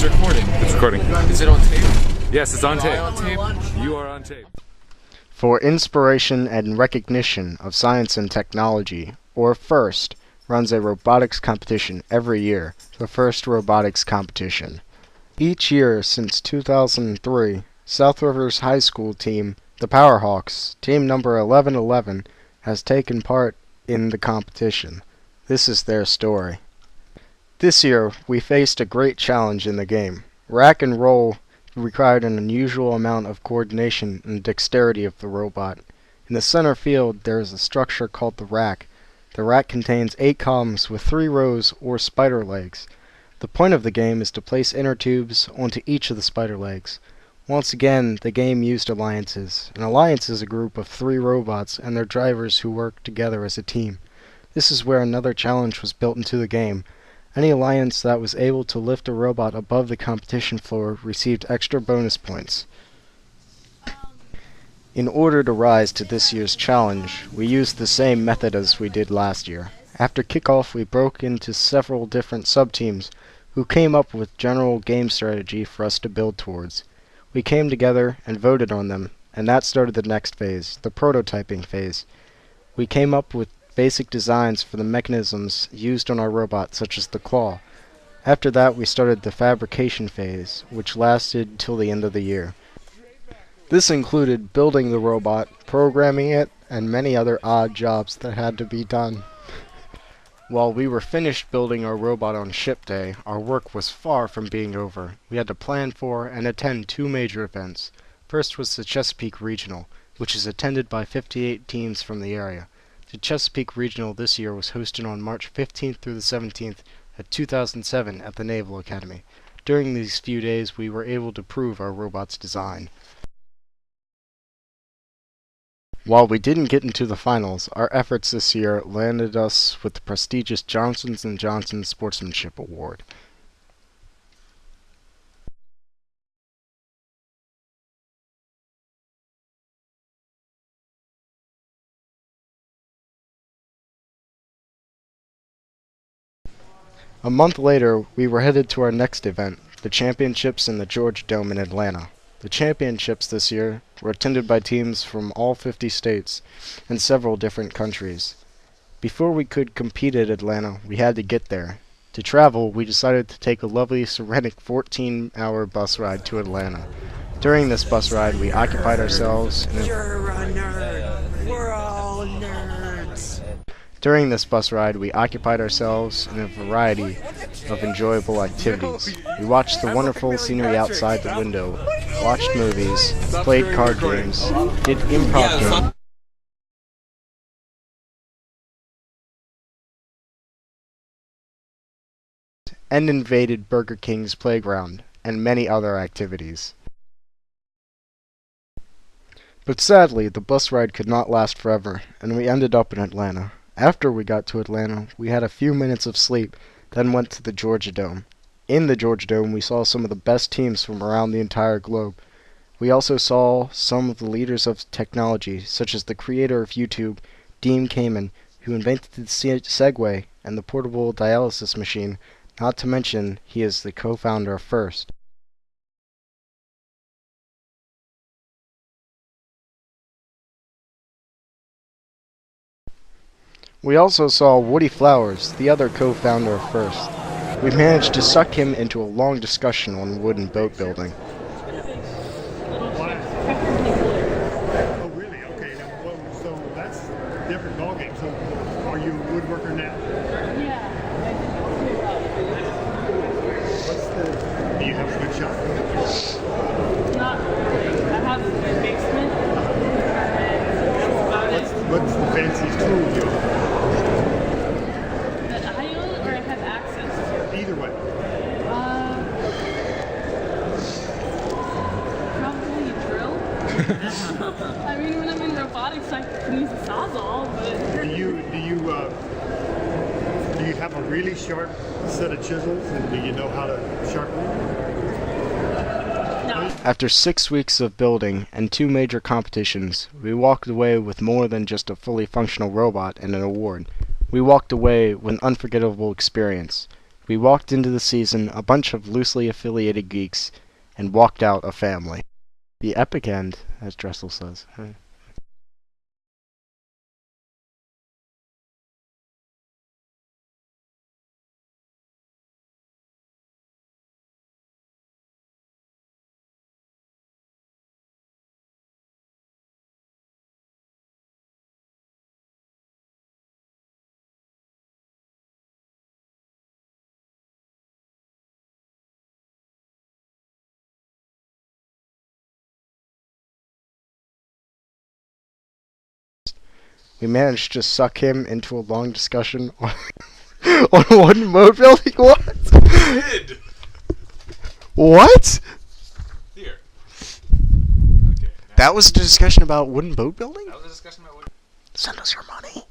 It's recording. It's recording. Is it on tape? Yes, it's on tape. Am I on tape? You are on tape. For inspiration and recognition of science and technology, or FIRST, runs a robotics competition every year, the FIRST Robotics Competition. Each year since 2003, South Rivers High School team, the Powerhawks, team number 1111, has taken part in the competition. This is their story. This year, we faced a great challenge in the game. Rack and roll required an unusual amount of coordination and dexterity of the robot. In the center field, there is a structure called the rack. The rack contains 8 columns with 3 rows or spider legs. The point of the game is to place inner tubes onto each of the spider legs. Once again, the game used alliances. An alliance is a group of 3 robots and their drivers who work together as a team. This is where another challenge was built into the game. Any alliance that was able to lift a robot above the competition floor received extra bonus points. In order to rise to this year's challenge, we used the same method as we did last year. After kickoff, we broke into several different sub-teams who came up with general game strategy for us to build towards. We came together and voted on them, and that started the next phase, the prototyping phase. We came up with basic designs for the mechanisms used on our robot, such as the claw. After that, we started the fabrication phase, which lasted till the end of the year. This included building the robot, programming it, and many other odd jobs that had to be done. While we were finished building our robot on ship day, our work was far from being over. We had to plan for and attend 2 major events. First was the Chesapeake Regional, which is attended by 58 teams from the area. The Chesapeake Regional this year was hosted on March 15th through the 17th at 2007 at the Naval Academy. During these few days, we were able to prove our robot's design. While we didn't get into the finals, our efforts this year landed us with the prestigious Johnson & Johnson Sportsmanship Award. A month later, we were headed to our next event, the Championships in the Georgia Dome in Atlanta. The Championships this year were attended by teams from all 50 states and several different countries. Before we could compete at Atlanta, we had to get there. To travel, we decided to take a lovely, serenic 14-hour bus ride to Atlanta. During this bus ride, we occupied ourselves in You're a nerd. We're all nerds. During this bus ride, we occupied ourselves in a variety of enjoyable activities. We watched the wonderful scenery outside the window, watched movies, played card games, did improv games, and invaded Burger King's playground, and many other activities. But sadly, the bus ride could not last forever, and we ended up in Atlanta. After we got to Atlanta, we had a few minutes of sleep, then went to the Georgia Dome. In the Georgia Dome, we saw some of the best teams from around the entire globe. We also saw some of the leaders of technology, such as the creator of YouTube, Dean Kamen, who invented the Segway and the portable dialysis machine, not to mention he is the co-founder of FIRST. We also saw Woody Flowers, the other co-founder of FIRST. We managed to suck him into a long discussion on wood and boat building. Oh, really? Okay. So that's a different ballgame. So are you a woodworker now? Yeah. Do you have a good shop? Not really. I have a basement. And that's about it. What's the fanciest tool you have? That I own or I have access to? Either way. Probably a drill. I mean, when I'm in robotics, I can use a sawzall, but... Do you have a really sharp set of chisels, and do you know how to sharpen them? No. After 6 weeks of building and 2 major competitions, we walked away with more than just a fully functional robot and an award. We walked away with an unforgettable experience. We walked into the season a bunch of loosely affiliated geeks and walked out a family. The epic end, as Dressel says. We managed to suck him into a long discussion on, on wooden boat building. What? Did. What? Here. Okay. That was a discussion about wooden boat building? That was a discussion about what. Send us your money.